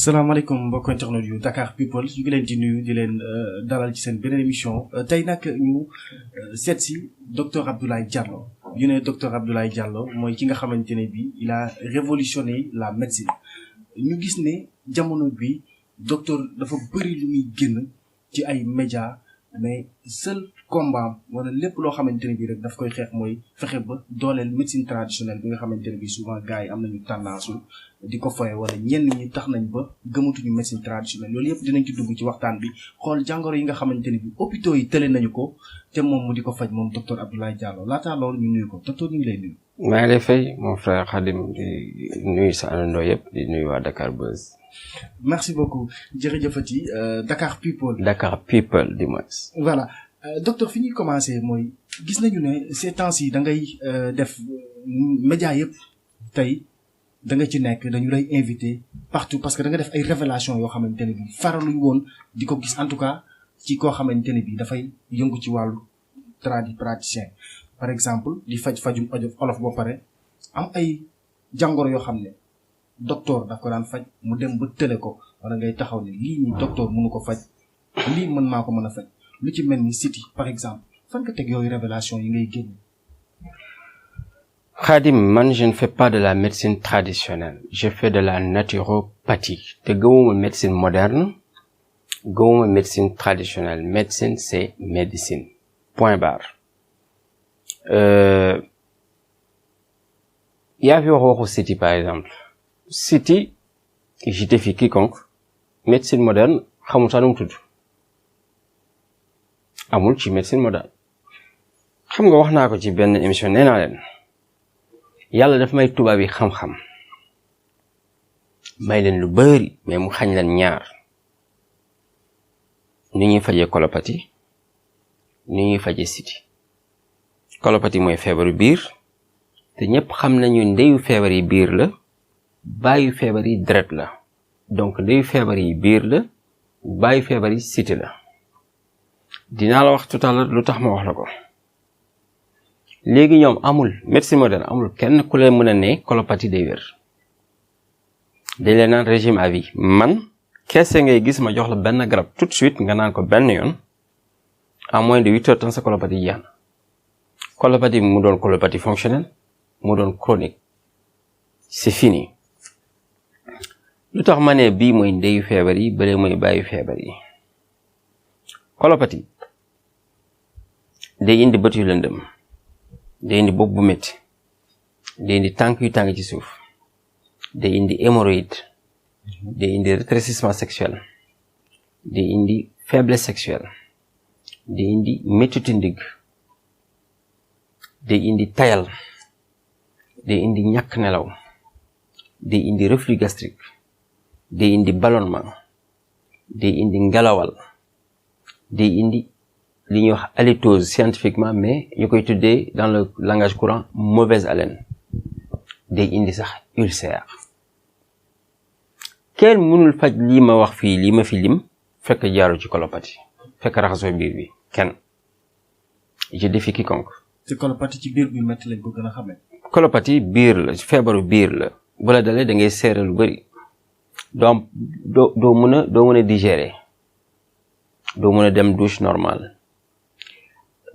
salaamaaleykum mbokk internet yu Dakar People ñu ngi leen di nuyu di leen dalal ci seen beneen émission tey nag ñu seet si docteur Abdoulaye Diallo ñu ne docteur Abdoulaye Diallo mooy ki nga xamante ne bi il a révolutionné la médecine ñu gis ne jamono bi docteur dafa bëri lu muy génn ci ay médias mais seul combat wala lépp loo xamante ne bi rek daf koy xeex mooy fexe ba dooleel médecine traditionnelle bi nga xamante ne bi souvent gars yi am nañu tendance di ko foye wala ñenn ñi tax nañ ba gëmatuñu médecine traditionnelle loolu yëpp dinañ ci dugg ci waxtaan bi xool jàngoro yi nga xamante ne bi hôpitaux yi tële nañu ko te moom mu di ko faj moom docteur Abdoulaye Diallo laataa loolu ñu nuyu ko docteur ñu ngi lay nuyu. maa ngi lay fay mon frère Khadim di nuyu sa àndandoo yëpp di nuyu waa Dakar Buzz. merci beaucoup jërëjëfati Dakar People. Dakar People du moins. voilà docteur fi ñuy commencé mooy gis nañu ne ces temps-ci da ngay def média yëpp tey da nga ci nekk dañu lay invité partout parce que da nga def ay révélation yoo xamante ne bi faraluñ woon di ko gis en tout cas ci koo xamante ne bi dafay yëngu ci wàllu praticien par exemple di fajum olof ba pare am ay jàngoro yoo xam ne docteur daf ko daan faj mu dem ba tële ko wala ngay taxaw ne lii nii docteur mënu ko faj lii mën maa ko mën a faj lu ci mel ni siti par exemple fan nga teg yooyu révélation yi ngay génn. Khadim, man je ne fais pas de la médecine traditionnelle, je fais de la naturopathie. te gëmuma médecine moderne gëmuma médecine traditionnelle. Médecine c'est médecine point barre. yaa fi waxu siti par exemple. Siti je défie quiconque médecine moderne xamul sax nu mu tudd amul ci médecine moderne. xam nga wax naa ko ci benn émission nee naa leen yàlla daf may tubaab yi xam-xam may leen lu bari mais mu xañ leen ñaar ni ñuy fajee colopathie ni ñuy fajee siti. colopathie mooy feebaru biir te ñëpp xam nañu ndeyu feebar yi biir la baayu feebar yi deret la donc ndeyu feebar yi biir la baayu feebar yi siti la. dinaa la wax tout à l'heure lu tax ma wax la ko. léegi ñoom amul médecine moderne amul kenn ku leen mën a ne colopathie day wér dañ leen naan régime à vie. man kese ngay gis ma jox la benn garab tout de suite nga naan ko benn yoon à moins de 8 heures temps sa colopathie jeex na. colopathie bi mu doon colopathie fonctionnelle mu doon chronique c'est fini. lu tax ma ne bii mooy ndeyu feebar yi bële mooy bàyyi feebar yi. colopathie day indi bët yu lëndëm day indi bopp bu métti day indi tànk yu tàng ci suuf day indi hémorroïde day indi rétrécissement sexuel day indi faiblesse sexuelle day indi méttitu ndigg day indi tayal day indi ñàkk nelaw day indi reflux gastrique day indi ballonnement day indi ngelawal day indi li ñuy wax halitose scientifiquement mais ñu koy tuddee dans le langage courant mauvaise haleine day indi sax ulcère. kenn mënul faj lii ma wax fii lii ma fi lim fekk jaaru ci colopathie fekk raxasoo biir bi kenn je défie quiconque. te colopathie ci biir bi métti lañ ko gën a xamee. colopathie biir la feebaru biir la bu la dalee da ngay seere lu bari doo mën a digérer doo mën a dem douche normale.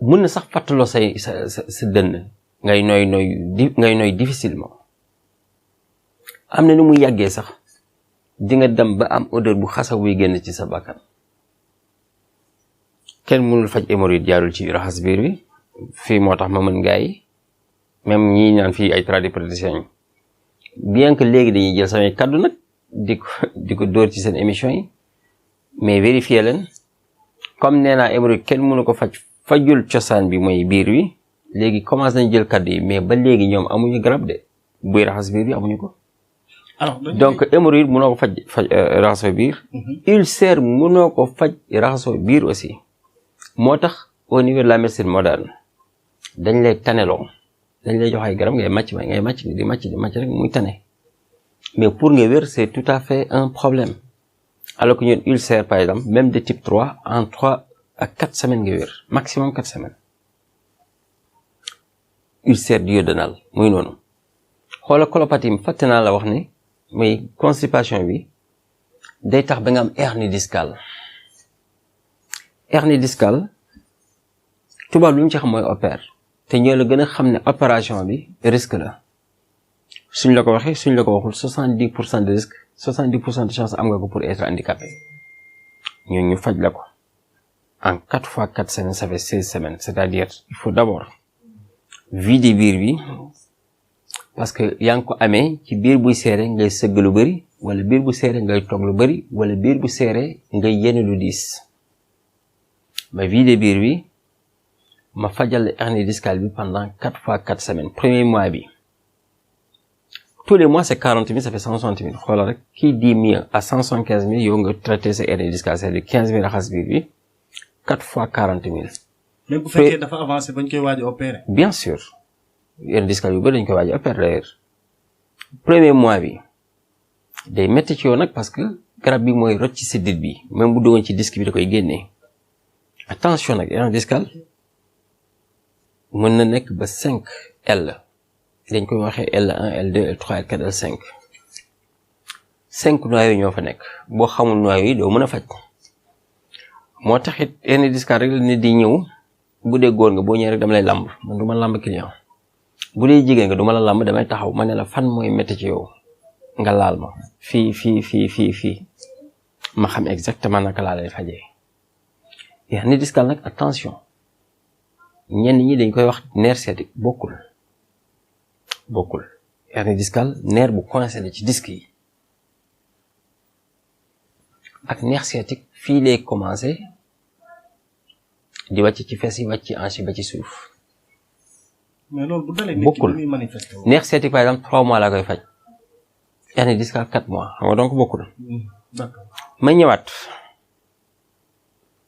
mën na sax fàttaloo sa dënn ngay nooy difficilement. am na ni muy yàggee sax di nga dem ba am odeur bu xasaw buy génn ci sa bakkan. kenn mënul faj hémorroïde jaarul ci raxas biir bi fii moo tax ma mën gaa yi même ñii naan fii ay tradipraticiens yi bien que léegi dañuy jël samay kaddu nag di ko dóor ci seen émission yi mais vérifier leen comme nee naa hémorroïde kenn mënu ko fajul cosaan bi mooy biir wi léegi commencé nañ jël kaddu yi mais ba léegi ñoom amuñu garab de buy raxas biir bi amuñu ko. alors donc hémorroïde mënoo ko faj raxasoo biir. ulcère mënoo ko faj raxasoo biir aussi. moo tax au niveau de la médecine moderne dañ lay taneloo dañ lay jox ay garab ngay màcc di màcc rek muy tane mais pour nga wér c'est tout à fait un problème alors que ñun ulcère par exemple même de type 3 en 3 à 4 semaines nga wér maximum 4 semaines. ulcère duodénal muy noonu xoola colopathie mi fàtte naa la wax ni muy constipation bi day tax ba nga am hernie discale. Hernie discale tubaab lu ñu ci xam mooy opère te ñoo la gën a xam ne opération bi risque la suñ la ko waxee suñ la ko waxul 70% de risque 70% de chance am nga ko pour être handicapé ñun ñu faj la ko en 4 fois 4 semaines ça fait 16 semaines c'est-à-dire il faut d'abord vider biir bi parce que yaa ngi ko amee ci biir buy seere ngay sëgg lu bari wala biir bu seere ngay toog lu bari wala biir bu seere ngay yenn lu diis ma vider biir bi ma fajal hernie discale bi pendant 4 fois 4 semaines premier mois bi tous les mois c'est 40 000 ça fait 160 000 xoolal rek kii 10 000 à 175 000 yow nga traité sa hernie discale c'est-à-dire 15 000 raxas biir bi 4 fois 40 000. même bu fekkee dafa avancé bañ koy waaj a opérer. bien sûr hernie discale yu bëri dañ koy waaj a opérer d'ailleurs premier mois bi day métti ci yow nag parce que garab bi mooy rocc ci siddit bi même bu duggoon ci disque bi da koy génnee attention nag hernie discale mën na nekk ba 5 L dañ koy waxee L1 L2 L3 L4 L5 5 noyaux ñoo fa nekk boo xamul noyaux yi doo mën a faj moo taxit hernie discale rek la nit di ñëw bu dee góor nga boo ñëwee rek dama lay lamb man du ma lamb client bu dee jigéen nga du ma la lamb damay taxaw ma ne la fan mooy métti ci yow nga laal ma fii ma xam exactement naka laa lay fajee hernie discale nag attention ñenn ñi dañ koy wax nerf sciatique bokkul hernie discale nerf bu coincé la ci disque yi ak nerf sciatique fii lay commencé di wàcc ci fes yi wàcc ci hanche ba ci suuf. mais loolu bu dalee bokkul nerf sciatique par exemple 3 mois laa koy faj hernie discale 4 mois xam nga donc bokkul. d'accord ma ñëwaat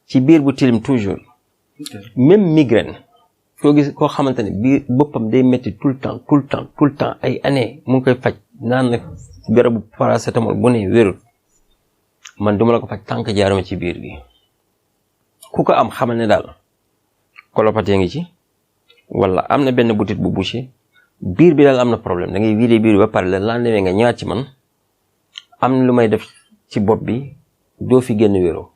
ci biir bu tilim toujours. même migraine. foo gis koo xamante ne biir boppam day métti tout le temps ay années mu ngi koy faj naan na garabu paracétamol bu ne wérul man duma la ko faj tànk jaaruma ci biir bi ku ko am xamal ne daal colopathie ngi ci wala am na benn butit bu bouché biir bi daal am na problème da ngay vider biir bi ba pare la lendemain nga ñëwaat ci man am na lu may def ci bopp bi doo fi génn wéroo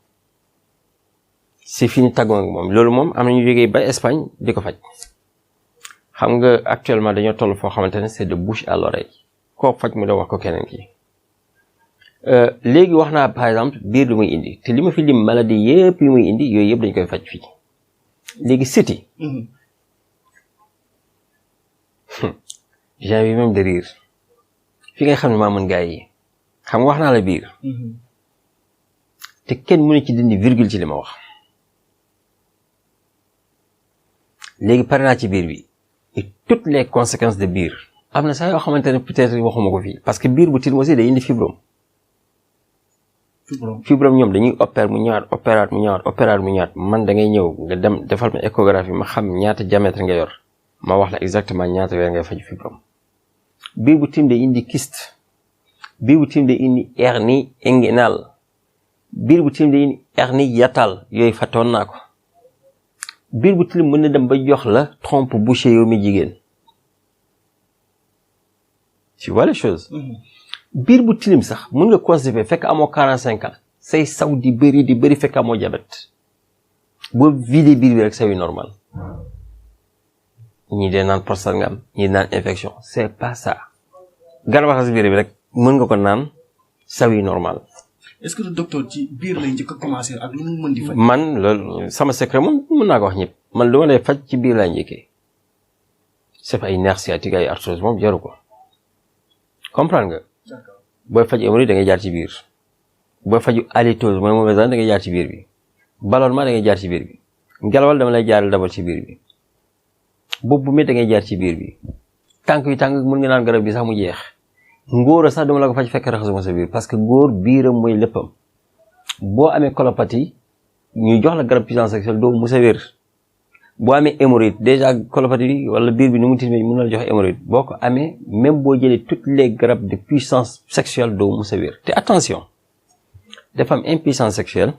c'est fini tàggoo ak moom loolu moom am na ñu jógee ba Espagne di ko faj xam nga actuellement dañoo toll foo xamante ne c'est de bouche à l'oreille koo faj mu da wax ko keneen ki léegi wax naa par exemple biir lu muy indi te li ma fi lim maladie yëpp yu muy indi yooyu yëpp dañ koy faj fii léegi siti j'ai envie même de rire fi ngay xam ne maa mën gars yi xam nga wax naa la biir te kenn mënu ci dindi virgule ci li ma wax léegi pare naa ci biir bi et toutes les conséquences de biir am na sax yoo xamante ne peut-être waxuma ko fii parce que biir bu tilim aussi day indi fibrome ñoom dañuy opérer mu ñëwaat opéraat mu ñëwaat man da ngay ñëw nga dem defal ma échographie ma xam ñaata diamètre nga yor ma wax la exactement ñaata weer ngay faju fibrome biir bu tilim day indi kyste biir bu tilim day indi hernie inguinale biir bu tilim day indi hernie hiatale yooyu fàttoon naa ko biir bu tilim mën na dem ba jox la trompe bouchée yow mi jigéen tu vois les choses biir bu tilim sax mën nga constiper fekk amoo 45 ans say saw di bëri fekk amoo diabète boo vider biir bi rek saw yi normal ñii dee naan prostate nga am ñii naan infection c'est pas ça garab raxas biir bi rek mën nga ko naan saw yi normal. est-ce que le docteur ci biir lay njëkk a commencer ak lu mu mën di faj. man loolu sama secret moom mën naa ko wax ñëpp man lu ma lay faj ci biir laay njëkkee c'est pas ay nerf sciatique ay arthrose moom jaru ko comprendre nga. booy faj hémorroïde da ngay jaar ci biir booy faju halitose mooy mauvaise haleine da ngay jaar ci biir bi ballonnement da ngay jaar ci biir bi ngelawal dama lay jaaral d'abord ci biir bi bopp bu métti da ngay jaar ci biir bi tànk yu tàng mën nga naan garab bi sax mu jeex ngóor sax dama la ko faj fekk raxasuma sa biir parce que góor biiram mooy léppam boo amee colopathie ñu jox la garab puissance sexuelle doo musa wér boo amee hémorroïde déjà colopathie bi wala biir bi nu mu tilimee mën na la jox hémorroïde boo ko amee même boo jëlee toutes les garab de puissance sexuelle doo musa wér te attention dafa am impuissance sexuelle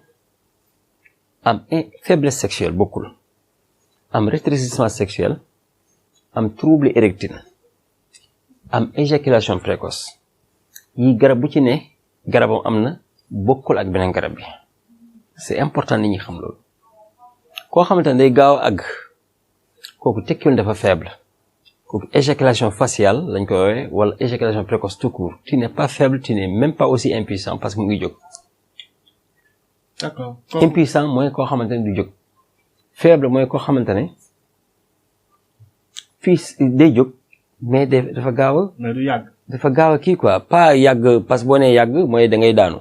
am faiblesse sexuelle bokkul am rétrécissement sexuel am trouble érectile am éjaculation précoce yi garab bu ci ne garabam am na bokkul ak beneen garab bi c'est important nit ñi xam loolu koo xamante ne day gaaw a àgg kooku tekkiwul dafa faible kooku éjaculation faciale lañ ko woowee wala éjaculation précoce tout court tu n'es pas faible tu n'es même pas aussi impuissant parce que mu ngi jóg. D'accord. Impuissant mooy koo xamante ne du jóg faible mooy koo xamante ne fii day jóg mais dafa gaaw a. mais du yàgg. dafa gaaw a kii quoi pas yàgg parce que boo nee yàgg mooy da ngay daanu.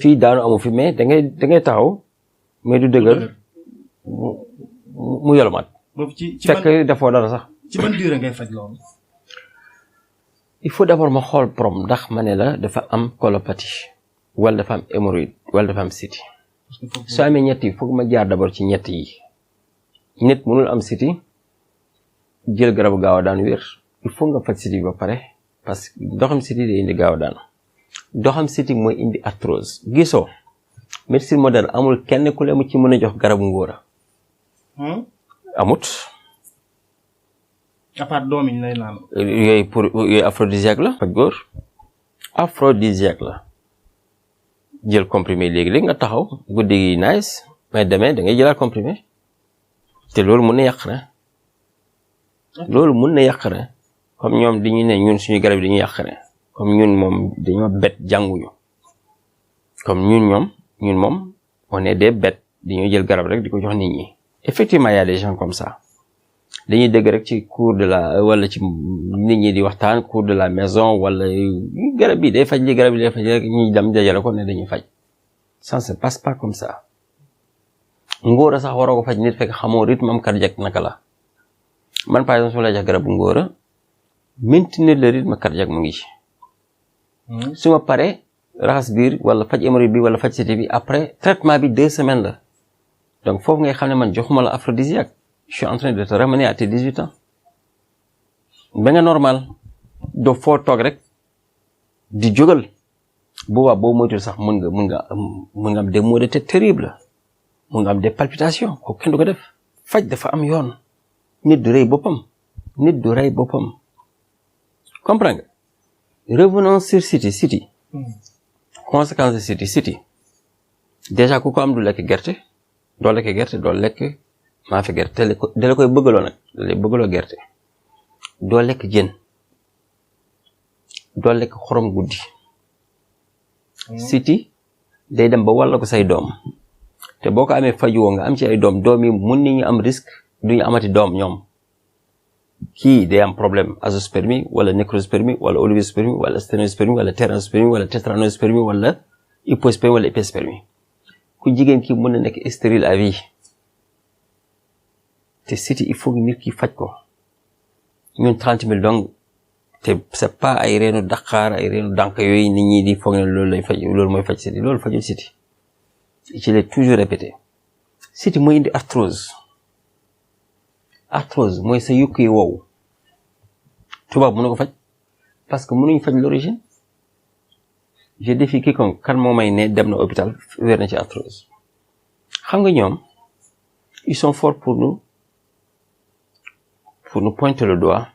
fii daanu amu fi mais da ngay taxaw mais du dëgër mu yolomaat. ci fekk dafoo dara sax. ci ban durée ngay faj loolu. il faut d'abord ma xool prom ndax ma ne la dafa am colopathie wala dafa am hémorroïde wala dafa am siti soo amee ñett yi foog ma jaar d'abord ci ñett yi nit mënul am siti jël garabu gaaw a daan wér il faut nga faj siti ba pare parce que doxam siti day indi gaaw a daan doxam siti mooy indi arthrose gisoo médecine moderne amul kenn ku leen mu ci mën a jox garabu ngóora amut à part doom yi lay naan. yooyu aphrodisiaque la faj góor aphrodisiaque la jël comprimé léegi-léegi nga taxaw guddi gi nice mais demee da ngay jëlaat comprimé te loolu mun na yàq ne loolu mun na yàq ne comme ñoom dañuy ne ñun suñu garab yi dañuy yàq ne comme ñun moom dañoo bet jànguñu comme ñun moom on est des bêtes dañoo jël garab rek di ko jox nit ñi effectivement y a des gens comme ça dañuy dégg rek ci cours de la wala ci nit ñi di waxtaan cours de la maison wala garab bi day faj li garab bi day faj rek ñuy dem dajale ko ne dañuy faj ça se passe pas comme ça ngóora sax waroo ko faj nit fekk xamoo rythme am cardiaque naka la man par exemple su ma la jox garabu ngóora maintenir le rythme cardiaque mu ngi ci su ma paree raxas biir wala faj hémorroïde bi wala faj siti bi après traitement bi 2 semaines la donc foofu ngay xam ne man joxuma la aphrodisiaque je suis en train de te ramener à tes 18 ans ba nga normal doo foo toog rek di jógal boobaa boo moytul sax mun nga am des maux de tête terribles mun nga am des palpitations kooku kenn du ko def faj dafa am yoon nit du rey boppam comprends nga revenons sur siti conséquence de siti déjà ku ko am du lekk gerte doo lekk maafe gerte da la koy bëggaloo nag da lay bëggaloo gerte doo lekk jën doo lekk xorom guddi siti day dem ba wàll ko say doom te boo ko amee fajuwoo nga am ci ay doom yi mun nañu am risque duñu amati doom ñoom kii day am problème azoospermie wala nécrospermie wala oligospermie wala sténospermie wala tératospermie wala tétranospermie wala hypospermie wala épispermie ku jigéen kii mën na nekk stérile à vie te siti il faut nit ki faj ko ñun 30 000 donc te c'est pas ay reenu Dakar ay reenu dànk yooyu nit ñi di foog ne loolu mooy faj siti loolu fajul siti je l'ai toujours répété siti mooy indi arthrose mooy sa yukk yi wow tubaab mënu ko faj parce que mënuñ faj l'origine je défie quiconque kan moo may ne dem na hôpital wér na ci arthrose xam nga ñoom ils sont forts pour nous pointer le doigt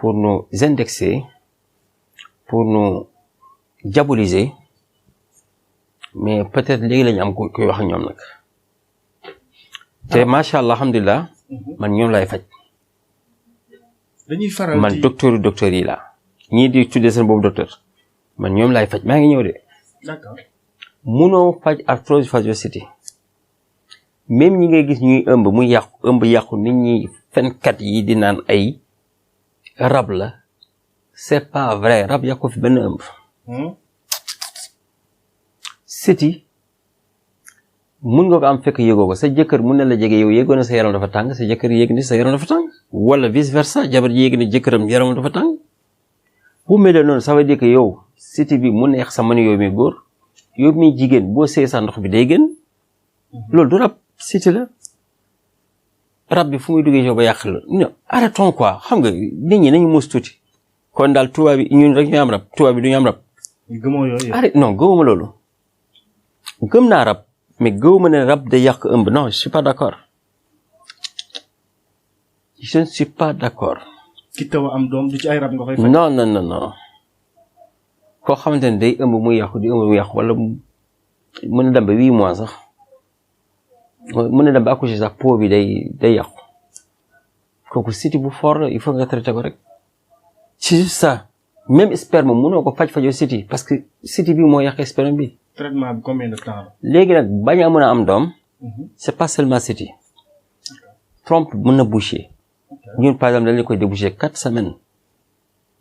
pour nous indexer pour nous diaboliser mais peut-être léegi lañu am koy wax ak ñoom nag te macha allah alhamdulilah man ñoom lay faj dañuy faral man docteur yi la ñii di tuddee seen boobu docteur man ñoom lay faj maa ngi ñëw de d'accord munoo faj arthrose fajoo siti même ñi ngay gis ñuy ëmb yàqu nit ñi fenkat yi di naan ay rab la c'est pas vrai rab yàqu fi benn ëmb siti mun nga ko am fekk yëgoo ko sa jëkkër mun na la jege yow yëgoo na sa yaram dafa tàng sa jëkkër yëg ni sa yaram dafa tàng wala vice versa jabar ji yëg ni jëkkëram yaram dafa tàng bu mel noonu ça veut dire que yow siti bi mu neex sa mën yow mi góor yow mi jigéen boo see sa ndox bi day gën loolu du rab siti la rab bi fu muy duggee yow ba yàq la non arrêtons quoi xam nga nit ñi nañu mus tuuti kon daal tubaab bi ñun rek ñu am rab tubaab bi du ñu am rab gëmoo yooyu arrête non gëmuma loolu gëm naa rab mais gëwuma ne rab day yàq ëmb non je suis pas d'accord je ne suis pas d'accord ki taw am doom du ci ay rab nga koy faj non koo xamante ne day ëmb muy yàqu di ëmb muy yàqu wala mën na dem ba 8 mois sax mën na dem ba accoucher sax peau bi day yàqu kooku siti bu fort la il faut nga traité ko rek c'est juste ça même sperme mënoo ko fajoo siti parce que siti bi moo yàq sperme bi. traitement bi combien de temps la. léegi nag bañ a mën a am doom c'est pas seulement siti trompe mën na boucher ñun par exemple dañu koy déboucher 4 semaines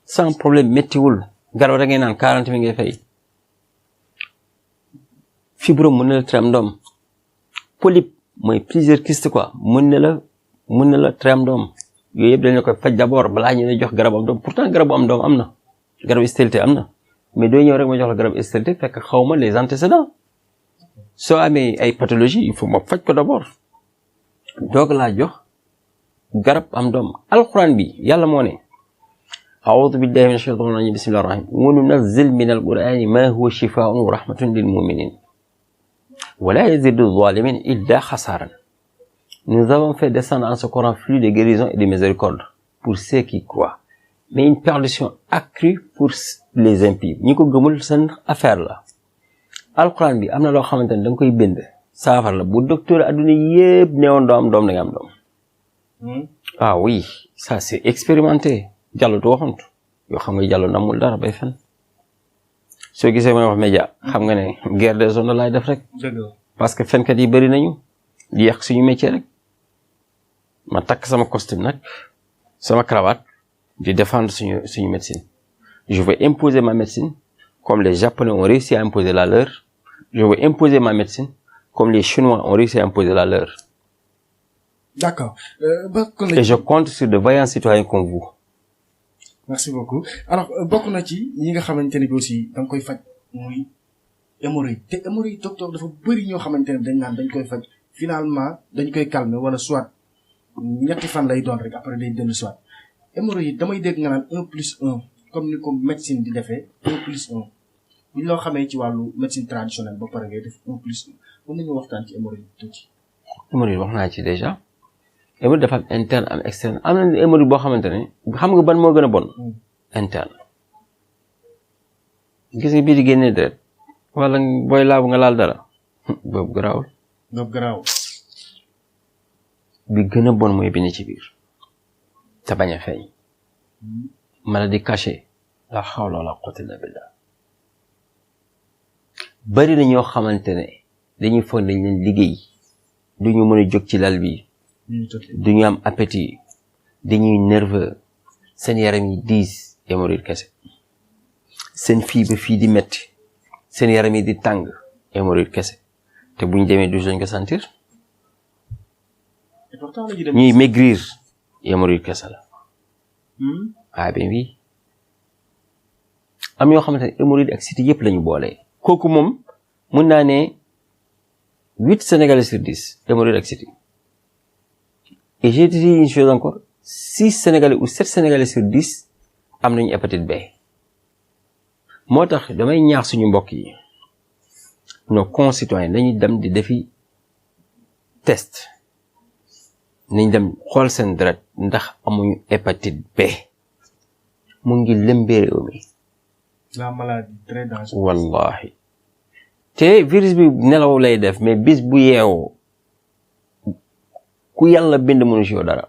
sans problème méttiwul garab da ngay naan 40 000 ngay fay fibrome mën na la tere am doom polype mooy plusieurs kystes quoi mën na la tere am doom yooyu yëpp dañu koy faj d'abord balaa ñu lay jox garab am doom pourtant garabu am doom am na garab stérilité am na mais doo ñëw rek ma jox la garab stérilité fekk xawma les antécédents soo amee ay pathologie il faut ma faj ko d'abord doog laa jox garab am doom alxuraan bi yàlla moo ne a'uudu billahi minash shaytaanir rajiim bismillahir rahmaanir rahiim wa nunazzil minal qur'aani maa huwa shifaa'un wa rahmatun lil mu'miniin wa laa yaziidu zaalimiina illaa khasaaran. Nous avons fait descendre en ce Coran flux de guérison et de miséricorde pour ceux qui croient, mais une perdition accrue pour les impies. ñi ko gëmul seen affaire la. alxuraan bi am na loo xamante ne da nga koy bind saafara la bu docteur adduna yëpp neewoon doo am doom da nga am doom. Ah oui ça c'est expérimenté Diallo du waxantu yoo xam nga Diallo namul dara bay fen soo gisee may wax média xam nga ne guerre des zones laay def rek parce que fenkat yi bëri nañu di yàq suñu métier rek ma takk sama costume nag sama cravate di défendre suñu médecine je veux imposer ma médecine comme les Japonais ont réussi à imposer la leur je veux imposer ma médecine comme les Chinois ont réussi à imposer la leur. D'accord. Et je compte sur de vaillants citoyens comme vous. Merci beaucoup. Alors bokk na ci ñi nga xamante ne bi aussi da nga koy faj muy hémorroïde te hémorroïde docteur dafa bëri ñoo xamante ne dañ naan dañ koy faj finalement dañ koy calmer wala soit ñetti fan lay doon rek après day dellu soit hémorroïde damay dégg nga naan 1+1 comme ni ko médecine di defee 1+1 bu ñu loo xamee ci wàllu médecine traditionnelle ba pare ngay def 1+1 mën nañu waxtaan ci hémorroïde tuuti. hémorroïde wax naa ci déjà. hémorroïde dafa am interne am externe am na hémorroïde boo xamante ne xam nga ban moo gën a bon interne gis nga bii di génnee deret wala booy laabu nga laal dara boobu garaawul bi gën a bon mooy bi ne ci biir te bañ a feeñ maladie cachée la hawla wala quwwata illa billah bari na ñoo xamante ne dañuy foog dañ leen liggéey duñu mën a jóg ci lal bi duñu am appétit dañuy nerveux seen yaram yi diis hémorroïde kese seen fii ba fii di metti seen yaram yi di tàng hémorroïde kese te buñ demee douche lañ ko sentir ñuy maigrir hémorroïde kese la ah ben oui am yoo xamante ne hémorroïde ak cystite yëpp lañu boole kooku moom mun naa ne 8 Sénégalais sur 10 hémorroïde ak cystite et j'ai dit une chose encore 6 Sénégalais ou 7 Sénégalais sur 10 am nañu hépatite B moo tax damay ñaax suñu mbokk yi nos concitoyens dañuy dem di defi test nañ dem xool seen deret ndax amuñu hépatite B mu ngi lëmbee réew mi la maladie très dangereuse wallahi te virus bi nelaw lay def mais bis bu yeewoo ku yàlla bind mënu ci yow dara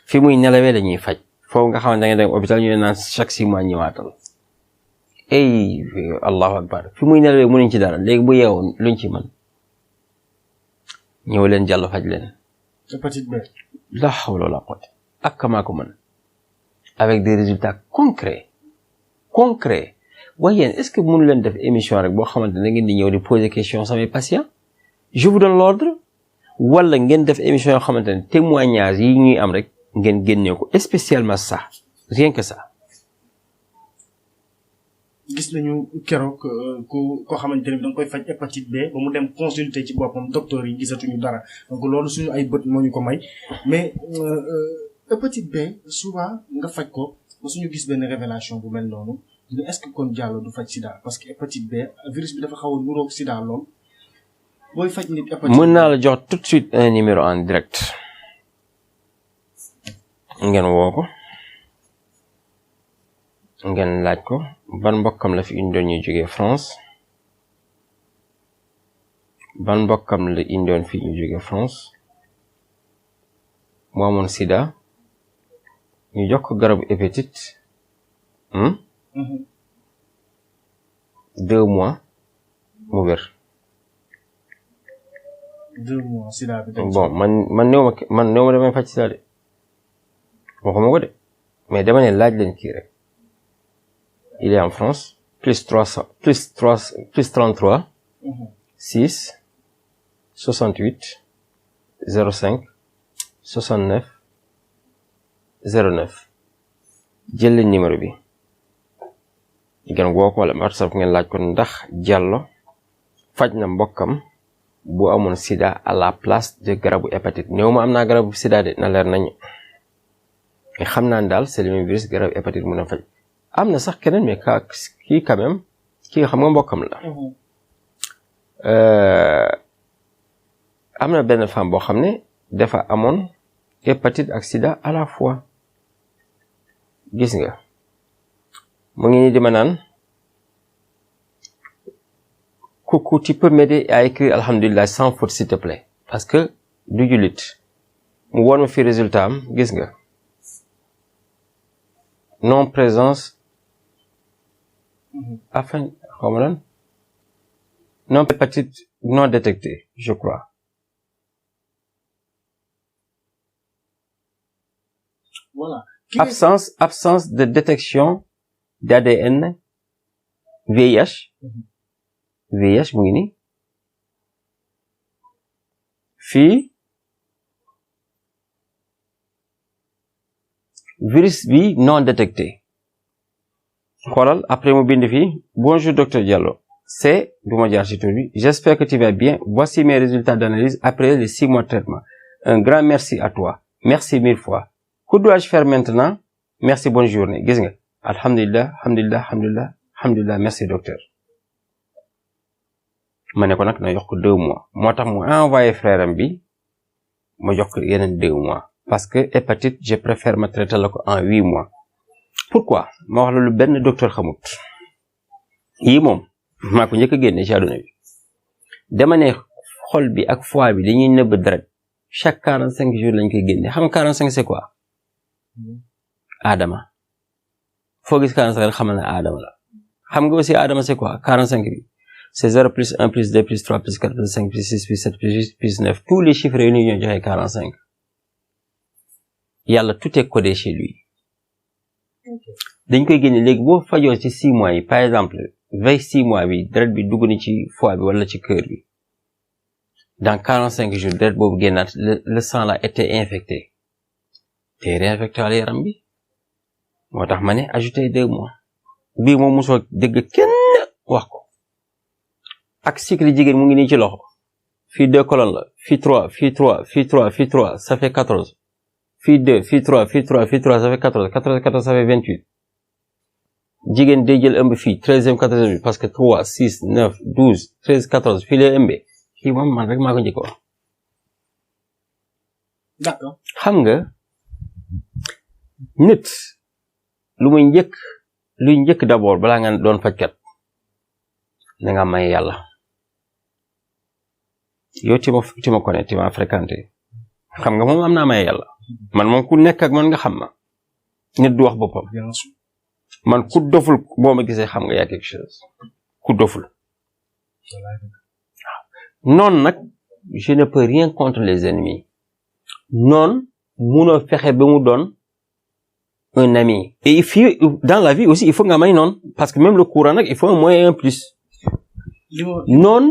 fi muy nelawee dañuy faj foofu nga xam ne da nga dem hôpital ñu ne naan chaque 6 mois ñëwaatal ay allahu akbar fi muy nelawee mënuñ ci dara léegi bu yeewoo luñ ci mën ñëw leen jàll faj leen hépatite B la hawla wala quwwata ak kamaa ko mën avec des résultats concrets waaye yéen est-ce que mënu leen def émission rek boo xamante ne ngeen di ñëw di poser question samay patients je vous donne l'ordre wala ngeen def émission yoo xamante ne témoignage yi ñuy am rek ngeen génnee ko spécialement ça rien que ça. gis nañu keroog koo xamante ne da nga koy faj hépatite B ba mu dem consulter ci boppam docteur yi gisatuñu dara donc loolu suñu ay bët moo ñu ko may mais hépatite B souvent nga faj ko ba suñu gis benn révélation bu mel noonu mais est-ce que kon Diallo du faj sida parce que hépatite B virus bi dafa xaw a nuroog sida lool booy faj nit hépatite. mën naa la jox tout de suite un numéro en direct ngeen woo ko ngeen laaj ko ban mbokkam la fi indoon ñu jógee France ban mbokkam la indoon fi ñu jógee France mu amoon sida ñu jox ko garabu hépatite 2 mois mu wér. 2 mois sida bi. bon man néew ma damay faj sida de waxuma ko de mais dama ne laaj leen kii rek il est en France plus 33 6 68 05 69 09 jël leen numéro bi ngeen woo ko wala WhatsApp ngeen laaj ko ndax Diallo faj na mbokkam bu amoon sida à la place de garabu hépatite néew ma am naa garabu sida de na leer nañu mais xam naa daal c'est le même virus garabu hépatite mun a faj am na sax keneen mais kii quand même kii xam nga mbokkam la am na benn femme boo xam ne dafa amoon hépatite ak sida à la fois gis nga mu ngi nii di ma naan coucou tu peux m'aider à écrire alhamdulillah sans faute s'il te plaît parce que du jullit mu woon ma fi résultat am gis nga non présence afin xaw ma lan non hépatite non détectée je crois voilà absence de détection d'ADN VIH mu ngi nii fii virus bi non détecté xoolal après mu bind fii bonjour docteur Diallo c'est du ma jaar ci tur bi j'espère que tu vas bien voici mes résultats d'analyse après les 6 mois de traitement un grand merci à toi merci 1000 fois que dois-je faire maintenant merci bonne journée gis nga alhamdulillah merci docteur ma ne ko nag na jox ko 2 mois moo tax mu envoyé frère am bi ma jox ko yeneen 2 mois parce que hépatite je préfère ma traiter la ko en 8 mois pourquoi ma wax la lu benn docteur xamut yii moom maa ko njëkk a génne ci àdduna bi dama ne xol bi ak foie bi dañuy nëbb deret chaque 45 jours lañ koy génne xam nga 45 c'est quoi Adama foo gis 45 rek xamal ne Adama la xam nga aussi Adama c'est quoi 45 bi c'est 0 plus 1 plus 2 plus 3 plus 4 plus 5 plus 6 plus 7 plus 8 plus 9 tous les chiffres réunis ñoo joxe 45 yàlla tout est codé chez lui dañ koy génne léegi boo fajoo ci 6 mois yi par exemple veille 6 mois bi deret bi dugg ni ci foie bi wala ci cœur bi dans 45 jours deret boobu génnaat le sang là était infecté te réinfecté wala yaram bi moo tax ma ne ajouté 2 mois bii moom mosoo dégg kenn wax ko ak cycle jigéen mu ngi nii ci loxo fii 2 colonnes la fii 3 fii 3 fii 3 fii 3 ça fait 14 fii 2 fii 3 fii 3 fii 3 ça fait 14 14 14 ça fait 28 jigéen day jël ëmb fii 13e 14e parce que 3 6 9 12 13 14 fii lay ëmbee kii moom man rek maa ko njëkk wax. d'accord xam nga nit luy njëkk d'abord balaa nga doon fajkat na nga may yàlla yow tu ma connais tu m'as fréquenté xam nga moom am naa may yàlla man moom ku nekk ak man nga xam ma nit du wax boppam man ku doful boo ma gisee xam nga yaa quelque chose ku doful noonu nag je ne peux rien contre les ennemis noonu munoo fexe ba mu doon un ami et il faut dans la vie aussi il faut nga may noonu parce que même le courant nag il faut un moyen un plus noonu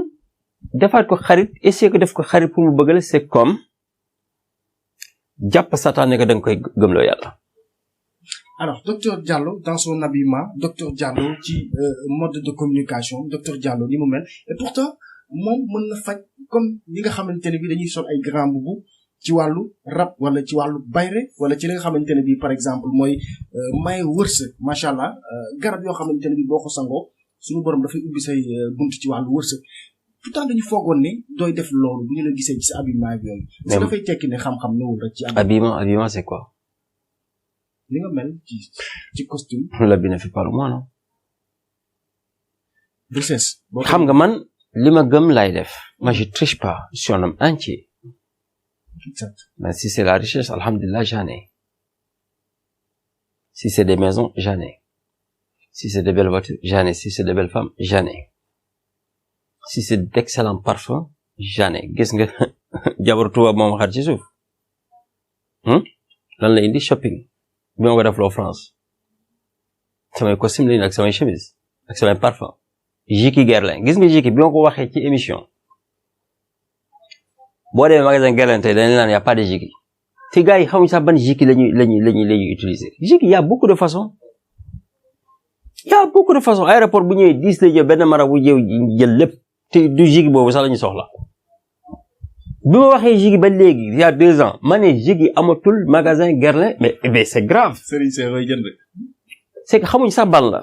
defaat ko xarit essayer ko def ko xarit pour mu bëgg la c'est comme jàpp sataane ko da nga koy gëmloo yàlla. alors docteur Diallo dans son habillement docteur Diallo ci mode de communication docteur Diallo ni mu mel et pourtant moom mën na faj comme ñi nga xamante ne bi dañuy sol ay grand boubou ci wàllu rab wala ci wàllu bayre wala ci li nga xamante ne bi par exemple mooy may wërsëg macha allah garab yoo xamante ne bi boo ko sangoo suñu borom dafay ubbi say bunt ci wàllu wërsëg pourtant dañu foogoon ne dooy def loolu bu ñu la gisee ci sa habillement yooyu. mais dafay tekki ne xam-xam newul rek ci habillement c'est quoi. li nga mel ci costume. l'habit ne fait pas le moine non. richesse. xam nga man li ma gëm lay def. moi je triche pas je suis un homme entier. Exact. mais si c'est la richesse alhamdulillah j'en ai. si c'est des maisons j'en ai. si c'est de belles voitures j'en ai. si c'est de belles femmes j'en ai. si c'est d'excellents parfums j'en ai gis nga jabaru tubaab moom xar ci suuf. lan la indi shopping bi ma ko def loo France. samay costume lañu ak samay chemise ak samay parfum. Jiki Guerlain gis nga Jiki bi ma ko waxee ci émission. boo demee magasin Guerlain tey dañu naan y a pas de Jiki. te gars yi xamuñ sax ban Jiki lañuy utiliser. Jiki y a beaucoup de façons. y a beaucoup de façons aéroport bu ñëwee 10 lay jël benn mara bu jël lépp te du Jiki boobu sax la ñu soxla. bi ma waxee Jiki ba léegi il y a 2 ans ma ne Jiki amatul magasin Guerlain mais c'est grave. Serigne Seye koy jënd. c'est que xamuñ sax ban la.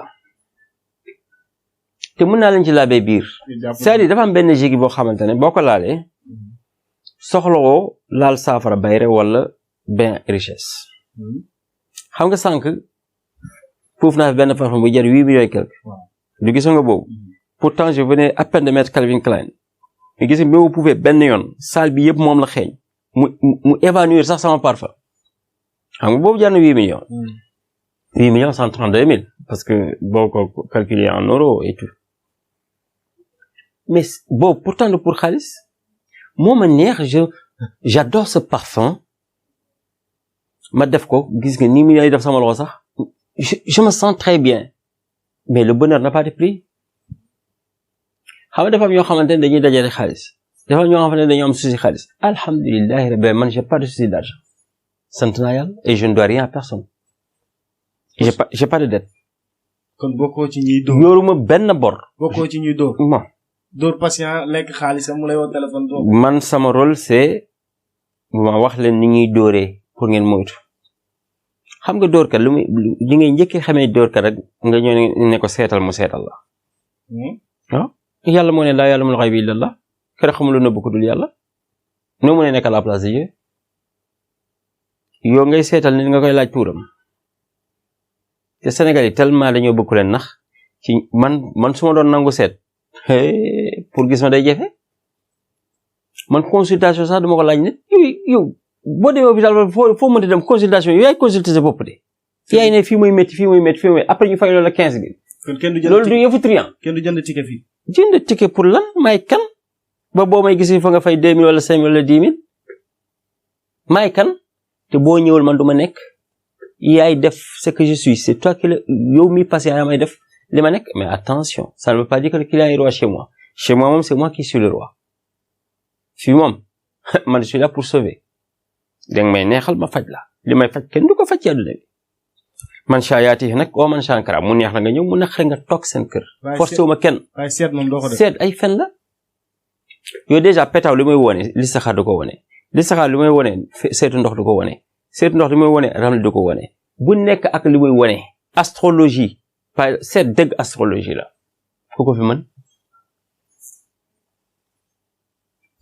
te mën naa leen ci laabee biir. c'est-à-dire dafa am benn Jiki boo xamante ne boo ko laalee. soxlawoo laal saafara bayre wala ben richesse. xam nga sànq foofu naa fi benn parfum bu jar 8 millions et quelque. du gis nga boobu. pourtant je venais à peine de mettre Calvin Klein. mais gis nga bi ma pouvez benn yoon salle bi yëpp moom la xeeñ. mu évanouir sax sama parfum. xam nga boobu jar na 8 millions. 8 millions 132 000 parce que boo ko calculer en euros et tout. mais boobu pourtant pour xaalis. moo ma neex j'adore ce parfum. ma def ko gis nga ni millions yi def sama loxo sax. je me sens très bien. mais le bonheur n'a pas de prix. xam nga dafa am ñoo xamante ne dañuy dajale xaalis. dafa am ñoo xamante ne dañoo am souci xaalis. alhamdulilah rabbil man j'ai pas de souci d'argent. sant naa yàlla et je ne dois rien à personne. j'ai pas de dette. kon bokkoo ci ñuy dóor. yoruma benn bor. bokkoo ci ñuy dóor. non. dóor patient lekk xaalisam mu lay woo téléphone boobu. man sama rôle c'est ma wax leen ni ñuy dóoree pour ngeen moytu. xam nga dóorkat lu muy li ngay njëkkee xamee dóorkat rek nga ñëw ne ko seetal mu seetal la. waaw yàlla moo ne laa ya'lamul ghayba illa Allah kër xamul lu nëbb ko dul yàlla. noo mu ne nekk à la place de Dieu. yow ngay seetal nit nga koy laaj tuuram. te Sénégal yi tellement dañoo bëgg leen nax ci man su ma doon nangu seet. pour gis ma day jafe man consultation sax duma ko laaj nit yow boo demee hôpital foo mënti dem consultation yow yaay consulter sa bopp de yaay ne fii muy métti après ñu fay loolu 15 000 kon kenn du jënd loolu du yëfu triant kenn du jënd ticket fii jënd ticket pour lan may kan ba boo may gis fa nga fay 2 000 wala 5 000 wala 10 000 may kan te boo ñëwul man du ma nekk yaay def ce que je suis c'est toi qui yow mi patient yaa may def li ma nekk mais attention ça ne veut pas dire que le client est roi chez moi moom c'est moi qui suis le roi fii moom man je suis là pour sauver danga may neexal ma faj la li may faj kenn du ko faj ci àdduna bi man shayaati nag oo man shankara mu neex na nga ñëw mu naqari nga toog seen kër forcé wu ma kenn waaye seet moom doo ko def seet ay fen la yow déjà pétaw li muy wone li saxaar du ko wone li saxaar li muy wone seetu ndox du ko wone seetu ndox li muy wone ramli du ko wone bu nekk ak li muy wone astrologie seet dëgg astrologie la ku ko fi mën.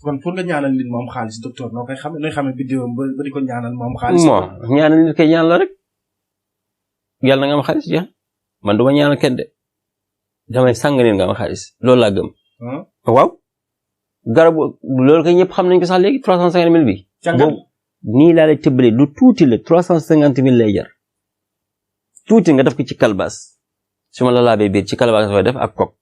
kon pour nga ñaanal nit mu am xaalis docteur noo koy xamee nooy xamee bidéowam ba di ko ñaanal mu am xaalis. bon ñaanal nit kay ñaan la rek yàlla na nga am xaalis jeex man du ma ñaanal kenn de damay sàng nit nga am xaalis loolu laa gëm. waaw garabu loolu kay ñëpp xam nañ ko sax léegi 350 000 bi. boobu nii laa lay tëbbalee lu tuuti la 350 000 lay jar tuuti nga def ko ci kalbaas. su ma la laabee biir ci kalabaas koy def ak kok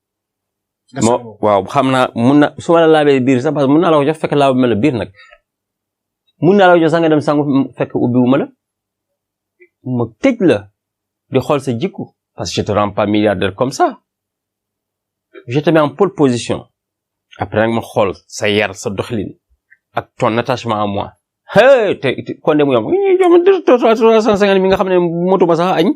waaw xam naa mun na su ma la laabee biir sax parce que mun naa la ko jox fekk laabu ma la biir nag mun naa la ko jox sax nga dem sangu fekk ubbiwuma la ma tëj la di xool sa jikku parce que je te rends pas milliardaire comme ça je te mets en pole position après nag ma xool sa yar sa doxalin ak ton attachement à moi te kon de mu yomb jox ma 350 mi nga xam ne motuma sax añ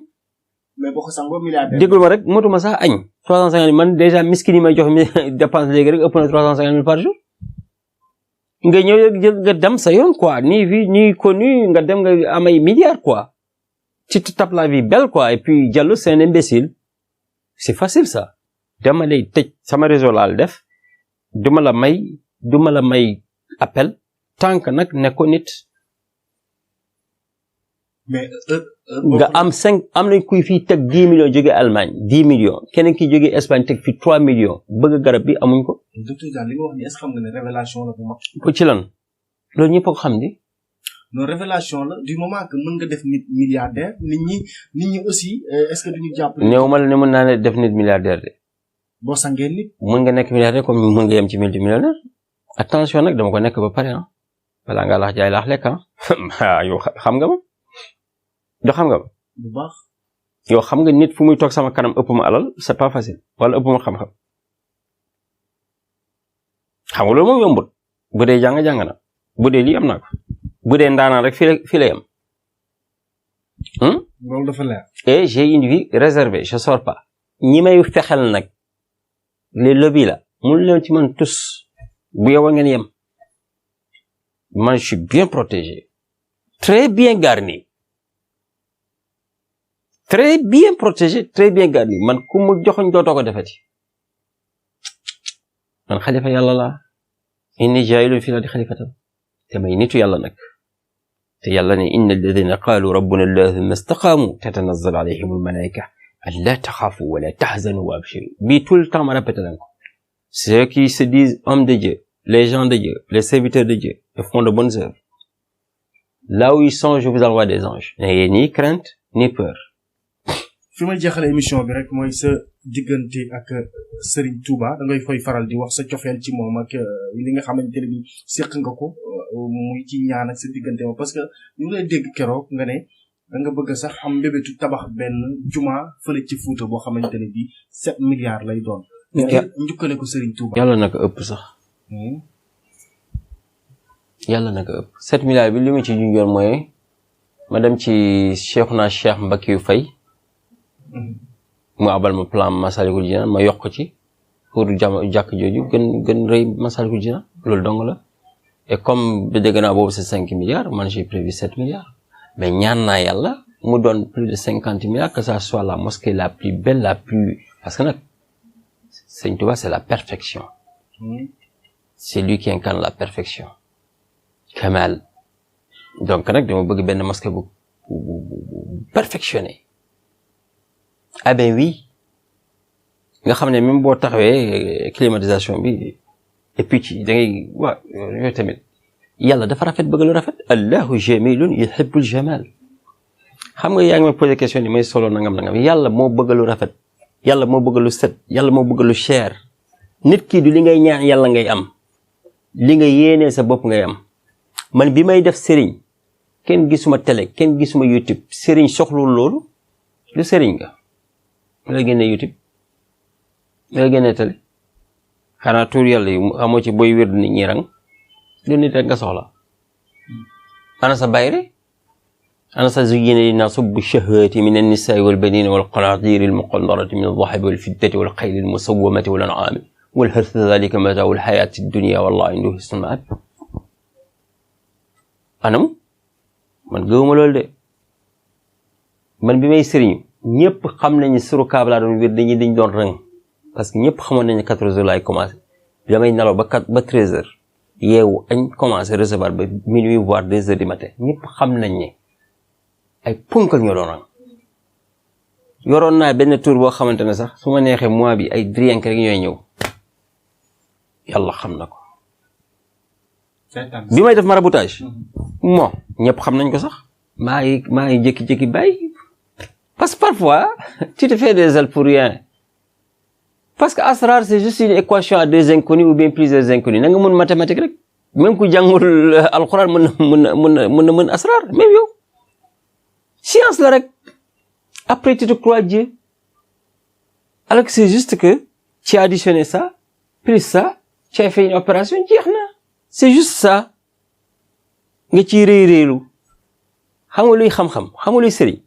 mais boo ko sangoo milliardaire. déglu ma rek motuma sax añ 350 000 man déjà miskin yi may jox mi dépense léegi rek ëpp na 350 000 par jour nga ñëw jël nga dem sa yoon quoi ni vie ni connu nga dem nga am ay milliards quoi tu te tapes la vie belle quoi et puis Diallo c'est un imbécile c'est facile ça dama lay tëj sama réseau laal def duma la may appel tant que nag ne ko nit mais nga am nañ kuy fii teg 10 millions jóge Allemagne 10 millions keneen ki jóge Espagne teg fi 3 millions bëgg garab bi amuñ ko. docteur Diallo li nga wax ni est-ce que xam nga ne révélation la bu mag. ko ci lan loolu ñëpp a ko xam ni. non révélation la du moment que mën nga def nit milliardaire nit ñi aussi est-ce que duñu jàpp. néew ma la ne mën naa ne def nit milliardaire de. boo sangee nit. mën nga nekk milliardaire comme mën nga yem ci multimillionnaire. attention nag dama ko nekk ba pare ah. balaa ngaa laax jaay laax lekk ah. yow xam nga ma. yoo xam nga ma. bu baax. yow xam nga nit fu muy toog sama kanam ëpp ma alal c'est pas facile wala ëpp ma xam-xam. xam nga loolu moom yombut. bu dee jàng na. bu dee lii am naa ko. bu dee ndaanaan rek fii la yem. loolu dafa leer. et j'ai une vie réservée je sors pas. ñi may fexel nag. les lobbies là. mun leen ci man tous. bu yow a ngeen yem. man je suis bien protégé. très bien garni. très bien protégé très bien garni man ku mu joxoñ dootoo ko defati. man xalifa yàlla laa. inni jaayilun fil ardi xalifatan. te may nitu yàlla nag. te yàlla ne inna alladina qaalu rabbuna allah thumma istaqaamu tatanazzalu alayhim almalaika an la taxaafu wala tahzanu wa abshiru bii tout le temps ma répété leen ko. ceux qui se disent hommes de Dieu les gens de Dieu les serviteurs de Dieu et font de bonnes œuvres là où ils sont je vous envoie des anges n'ayez ni crainte ni peur. fi may jeexale émission bi rek mooy sa diggante ak Serigne Touba da ngay koy faral di wax sa cofeel ci moom ak li nga xamante ne bi séq nga ko muy ci ñaan ak sa diggante moom parce que ñu ngi lay dégg keroog nga ne da nga bëgg sax am mbébétu tabax benn juma fële ci Fuuta boo xamante ne bi 7 milliards lay doon. njukkale ko Serigne Touba. yàlla na ko ëpp sax. yàlla na ko ëpp 7 milliards bi li ma ci junjoon mooy ma dem ci Cheikhouna Cheikh Mbackiyou Faye mu abal ma plan Massalikul Jinaan ma yokk ci pour jàkk jooju gën rëy Massalikul Jinaan loolu dong la et comme bi dégg naa boobu c'est 5 milliards man j'ai prévu 7 milliards mais ñaan naa yàlla mu doon plus de 50 milliards que ça soit la mosquée la plus belle la plus parce que nag Sëñ Touba c'est la perfection c'est lui qui incarne la perfection Kamal donc nag dama bëgg benn mosquée bu perfectionné ah ben oui nga xam ne même boo taxawee climatisation bi et puis ci da ngay waa yooyu tamit yàlla dafa rafet bëgg lu rafet allahu jamilun yuhibbul jamal xam nga yaa ngi may posé question ni may solo nangam yàlla moo bëgg lu rafet yàlla moo bëgg lu set yàlla moo bëgg lu cher nit ki du li ngay ñaan yàlla ngay am li nga yéenee sa bopp ngay am man bi may def sëriñ kenn gisuma télé kenn gisuma YouTube sëriñ soxlul loolu lu sëriñ nga la génne YouTube la génne télé xanaa tuur yàlla yi amoo ci booy wér nit ñi rang lu nit rek nga soxla ana sa bayre ana sa zuyyina linnaasi hubbu shahwaati mina nisaa'i wal baniina wal qanaatiiri al muqantarati mina ad-dahabi wal fiddati wal xayli al musawwamati wal an'aami wal harthi dhaalika mataa'u al hayaati ad-dunyaa wallaahu indahu husnul ma'aab anam man gëwuma loolu de man bi may sëriñ ñëpp xam nañu suru kaab laa doon wér dañ doon rëng parce que ñëpp xamoon nañu 14 heures laay commencé damay nalaw ba 13 heures yeewu añ commencé recevoir ba minuit voire 2 heures du matin ñëpp xam nañ ne ay ponkal ñoo doon rëng yoroon naa benn tour boo xamante ne sax su ma neexee mois bi ay drienk rek ñooy ñëw yàlla xam na ko bi may def maraboutage bon ñëpp xam nañ ko sax maa ngi jékki-jékki bàyyi parce que parfois tu te fais des ailes pour rien parce que asrar c'est juste une équation à deux inconnus ou bien plusieurs inconnus na nga mën mathématique rek même ku jàngul alxuraan mën na mën asrar même yow science la rek après tu te crois Dieu alors que c'est juste que tu as additionné ça plus ça tu as fait une opération jeex na c'est juste ça nga ciy réeréelu xam nga luy xam-xam xam nga luy sëriñ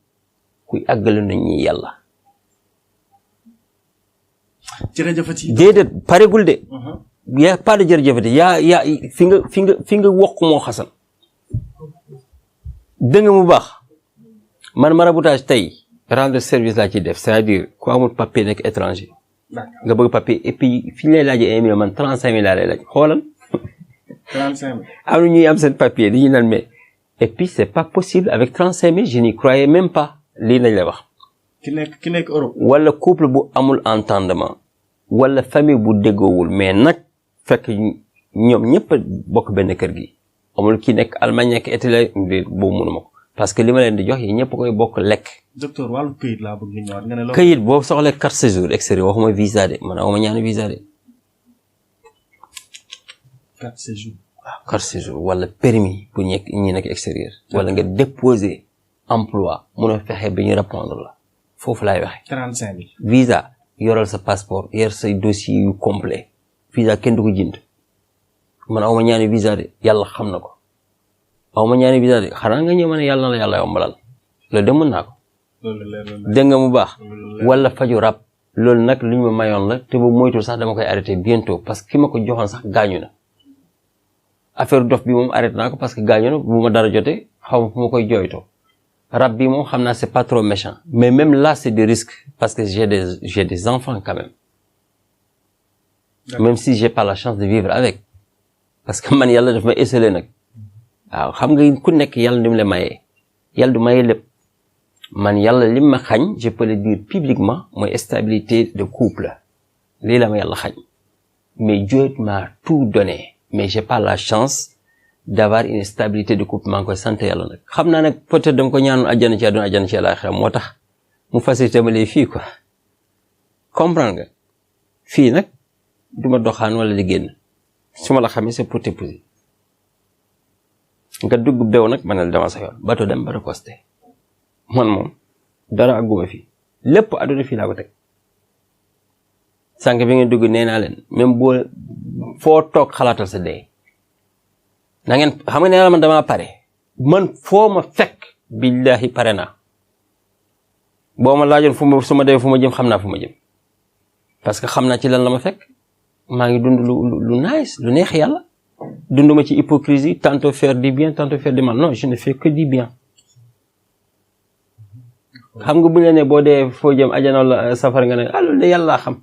kuy àggale nañ ñi yàlla. jërëjëfati. déedéet paregul de. y a pas de jërëjëfati yaa fi nga wokk moo xasan. dëgg mu baax man maraboutage tey rendre service laa ciy def c'est-à-dire ku amul papier nekk étranger. nga bëgg papier et puis fi ñu lay laajee 1 million man 35 000 laa lay laaj xoolal. 35 000. am na ñuy am seen papier dañuy naan mais et puis c'est pas possible avec 35 000 je n'y croyais même pas lii lañ lay wax. ki nekk Europe. wala couple bu amul entendement wala famille bu déggoowul mais nag fekk ñoom ñëpp bokk benn kër gi amul ki nekk Allemagne nekk Italie boobu mënuma ko parce que li ma leen di jox yi ñëpp koy bokk lekk. docteur wàllu këyit laa bëgg nga ñëwaat nga ne loolu. këyit boo soxlee carte séjour extérieur waxuma visa de man waxuma ñaani visa de. carte séjour. waaw carte séjour wala permis bu ñi nekk extérieur. wala nga déposer emploi mun a fexe ba ñu répondre la foofu laay waxe 35 000. visa yoral sa passeport yor say dossier yu complet visa kenn du ko jënd man awma ñaani visa de yàlla xam na ko awma ñaani visa de xanaa nga ñëw ma ne yàlla na la yàlla yombalal loolu de mën naa ko dégg nga mu baax wala faju rab loolu nag lu ñu ma mayoon la te boobu moytul sax dama koy arrêté bientôt parce que ki ma ko joxoon sax gaañu na affaire dof bi moom arrêté naa ko parce que gaañu na bu ma dara jotee xaw ma fu ma koy jooytoo rab bi moom xam naa c'est pas trop méchant mais même là c'est des risques parce que j'ai des enfants quand même si j'ai pas la chance de vivre avec parce que man yàlla daf ma esselé nag waaw xam nga ku nekk yàlla ni mu la mayee yàlla du mayee lépp man yàlla li ma xañ je peux le dire publiquement mooy stabilité de couple lii la ma yàlla xañ mais Dieu m'a tout donné mais j'ai pas la chance d'avoir une stabilité de couple maa ngi koy sant yàlla nag xam naa nag peut-être dama ko ñaanoon àjjana ci àdduna àjjana ci àllaaxira moo tax mu facilité ma lay fii quoi comprendre nga fii nag duma doxaan wala di génn su ma la xamee c'est pour t'épouser nga dugg beew nag ma ne la dama sa yoon bato dem bato costé man moom dara àgguma fii lépp àdduna fii laa ko teg sànq bi ngeen dugg nee naa leen même boo foo toog xalaatal sa dee na ngeen xam nga nee naa man damaa pare man foo ma fekk billahi pare naa boo ma laajoon su ma dee fu ma jëm xam naa fu ma jëm parce que xam naa ci lan la ma fekk maa ngi dund lu nice lu neex yàlla dunduma ci hypocrisie tantôt faire du bien tantôt faire du mal non je ne fais que du bien xam nga bu ñu la ne boo dee foo jëm ajana wala safara nga ne ah loolu de yàlla xam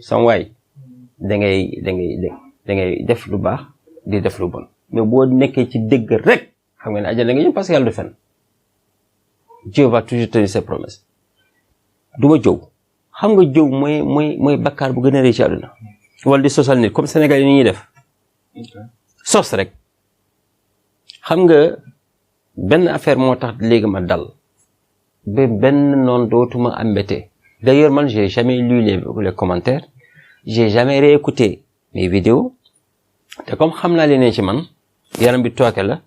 sama waay da ngay def lu baax di def lu bon mais boo nekkee ci dëgg rek xam nga ne ajana nga jëm parce que yàlla du fen Dieu va toujours tenir ses promesses du ma jëw xam nga jëw mooy bakkaar bu gën a rëy ci àdduna wala di sosal nit comme Sénégal yi ni ñuy def sos rek xam nga benn affaire moo tax léegi ma dal ba benn noonu dootuma embêté d'ailleurs man j'ai jamais lu les commentaires j'ai jamais réécouté mes vidéos te comme xam naa leen ci man yaram bi tooke la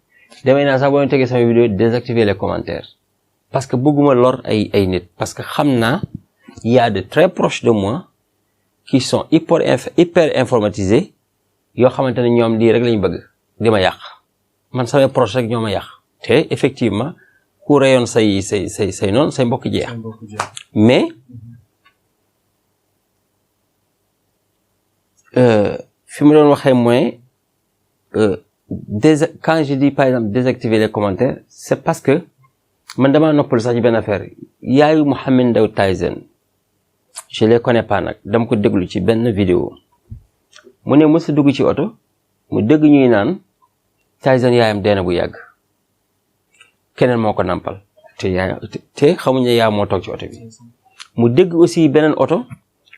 damay naa sax boo ñu tegee sama vidéo désactiver les commentaires parce que bëgguma lor ay nit parce que xam naa il y a de très proches de moi qui sont hyper informatisés yoo xamante ne ñoom lii rek lañ bëgg di ma yàq man samay proches rek ñoo ma yàq te effectivement ku reyoon say noonu say mbokk jeex mais fi mu doon waxee mooy quand je dis par exemple désactiver les commentaires c'est parce que man damaa noppal sax ci benn affaire yaayu Mohamed Ndao Tyson je les connais pas nag dama ko déglu ci benn vidéo mu ne mësa dugg ci oto mu dégg ñuy naan Tyson yaayam deena bu yàgg keneen moo ko nampal te xamuñ ne yaa moo toog ci oto bi mu dégg aussi beneen oto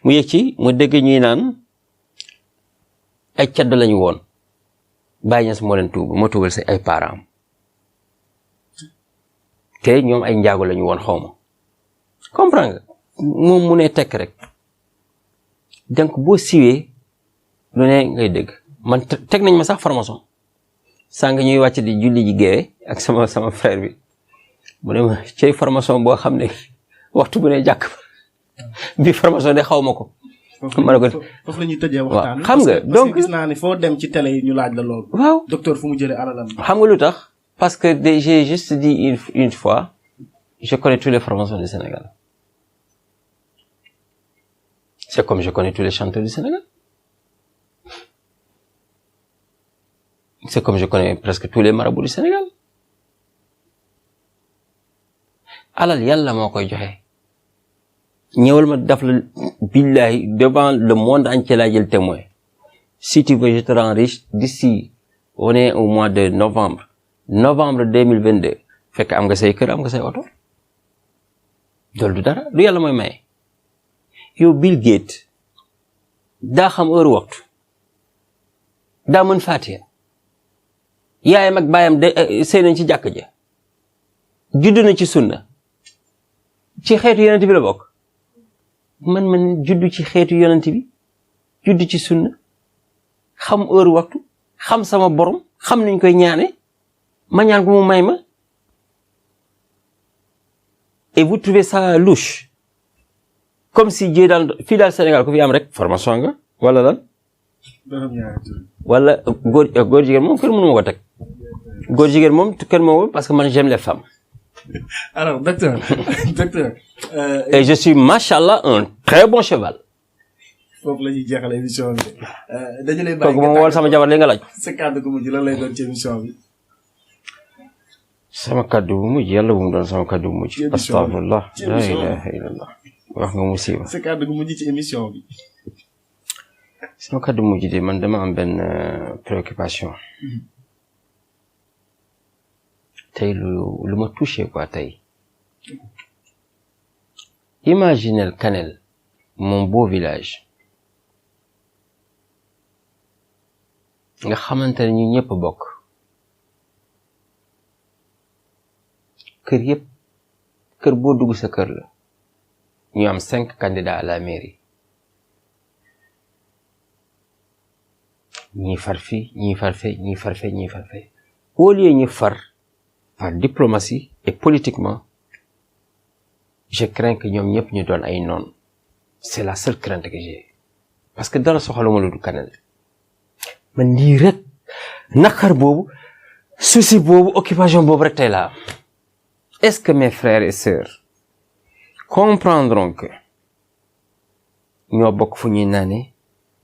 mu yëg ci mu dégg ñuy naan ay cadd lañu woon bàyyi ñes moo leen moo tuubal si ay parents te ñoom ay njaago lañu woon xawma comprends nga moom mu ne tekk rek donc boo siwee lu ne ngay dégg man teg nañ ma sax formation sànq ñuy wàcc di julli ji géewe ak sama frère bi mu ne ma cey formation boo xam ne waxtu bu ne jàkk bi formation de xaw ma ko ma ne ko foofu la ñuy tëjee waxtaan xam nga donc gis naa ne foo dem ci télé yi ñu laaj la loolu waaw docteur fu mu jëlee alalam xam nga lu tax parce que j'ai juste dit une fois je connais tous les formations du Sénégal c'est comme je connais tous les chanteurs du Sénégal c'est comme je connais presque tous les marabouts du Sénégal alal yàlla moo koy joxe ñëwal ma daf la billahi devant le monde entier laa jël témoin si tu veux je te rends riche d'ici on est au mois de novembre novembre 2022 fekk am nga say kër am nga say oto loolu du dara lu yàlla mooy maye yow Bill Gates daa xam heure waxtu daa mën Faatiha yaayam ak baayam de sëy nañ ci jàkk ja judd na ci sunna ci xeetu yonent bi la bokk man judd ci xeetu yonent bi judd ci sunna xam heure waxtu xam sama borom xam niñ koy ñaane ma ñaan ko mu may ma et vous trouvez ça louche comme si Dieu daal fii daal Sénégal ku fi am rek formation nga wala lan wala góor jigéen moom kenn mënu ma ko teg góor jigéen moom kenn moom parce que man j'aime les femmes. Alors docteur et je suis machallah un très bon cheval. foofu la ñuy jeexal émission bi dañu lay bàyyi kooku moom wol sama jabar li nga laaj. sa kàddu gu mujj lan lay doon ci émission bi. sama kàddu bu mujj yàlla bu mu doon sama kàddu bu mujj. astagfirullah la ilaha illallah wax nga musiba. sa kàddu gu mujj ci émission bi. sama kàddu mujj de man dama am benn préoccupation. tey lu ma touché quoi tey. imaginez Kanel mon beau village. nga xamante ne ñu ñëpp bokk. kër yëpp kër boo dugg sa kër la. ñu am 5 candidats à la mairie. ñii far fii ñii far fee ñii far fee ñii far fee au lieu ñu far par diplomatie et politiquement je crains que ñoom ñëpp ñu doon ay noon c'est la seule crainte que j'ai parce que dara soxaluma lu du Kanel man lii rek naqar boobu souci boobu occupation boobu rek tey laa est-ce que mes frères et sœurs comprendront que ñoo bokk fu ñuy naane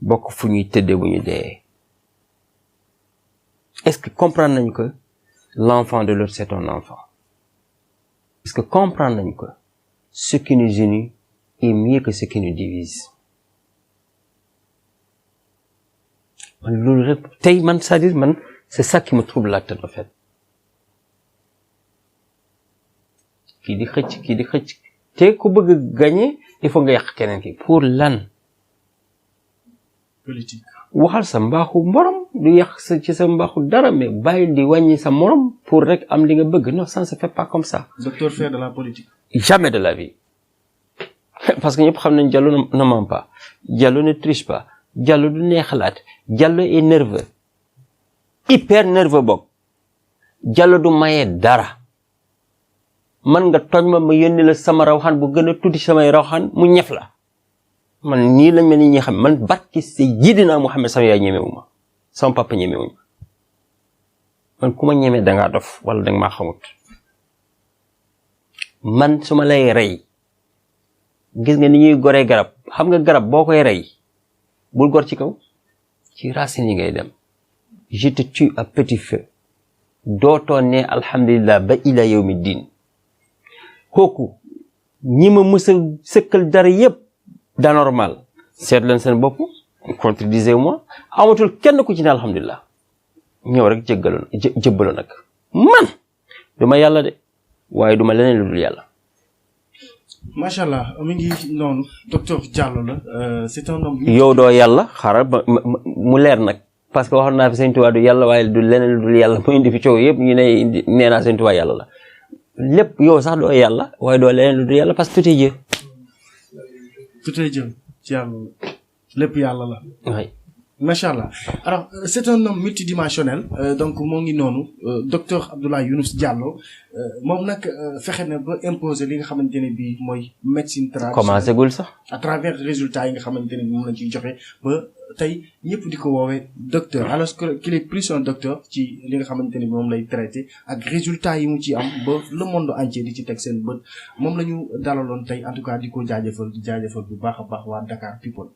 bokk fu ñuy tëddee bu ñu dee est-ce que comprendre nañ que l'enfant de l'autre c'est ton enfant est-ce que comprendre nañ que ce qui nous unit est mieux que ce qui nous divise man loolu rek tey man c'est-à-dire man c'est ça qui me trouble la tête en fait kii di xëcc te ku bëgg a gagner il faut nga yàq keneen ki pour lan politique waxal sa mbaaxu morom du yàq ci sa mbaaxu dara mais bàyyi di wàññi sa morom pour rek am li nga bëgg non ça ne se fait pas comme ça. docteur fait de la politique. Jamais de la vie parce que ñëpp xam nañ Diallo ne ment pas Diallo ne triche pas Diallo du neexalaat Diallo est nerveux hyper nerveux bokk Diallo du maye dara man nga tooñ ma yónni la sama rawxaan bu gën a tuuti samay rawxaan mu ñef la. man nii lañ ma nit ñi xam man barki Sayyidina Muhammad sama yaay ñemewu ma sama papa ñemewuñ man ku ma ñemee dangaa dof wala danga maa xamut man su ma lay rey gis nga ni ñuy goree garab xam nga garab boo koy rey bul gor ci kaw ci racine yi ngay dem je te tue à petit feu dootoo ne alhamdulillah ba ila yawmi diin kooku ñi ma mës a sëkkal dara yépp d'anormal seet leen seen bopp contredisez-moi amatul kenn ku ci ne alhamdulilah ñëw rek jëbbalu nag man duma yàlla de waaye duma leneen lu dul yàlla. macha allah mi ngi noonu docteur Diallo la c'est un homme. yow doo yàlla xaaral mu leer nag parce que waxoon naa fi Sëñ Tuubaa du yàlla waaye du leneen lu dul yàlla mu indi fi coow yëpp ñu ne nee naa Sëñ Tuubaa yàlla la lépp yow sax doo yàlla waaye doo leneen lu dul yàlla parce que tout est Dieu. tout est Dieu ci yàlla lépp yàlla la. oui. macha allah alors c'est un homme multidimensionnel donc moo ngi noonu docteur Abdoulaye Younouss Diallo moom nag fexe na ba imposer li nga xamante ne bii mooy médecine traditionnelle. commencé gul sax. à travers résultats yi nga xamante ne moom lañ ciy joxe ba tey ñëpp di ko woowee docteur alors que qu'il est plus un docteur ci li nga xamante ne bi moom lay traité ak résultats yi mu ci am ba le monde entier di ci teg seen bët moom la ñu dalaloon tey en tout cas di ko jaajëfal bu baax a baax waa Dakar People.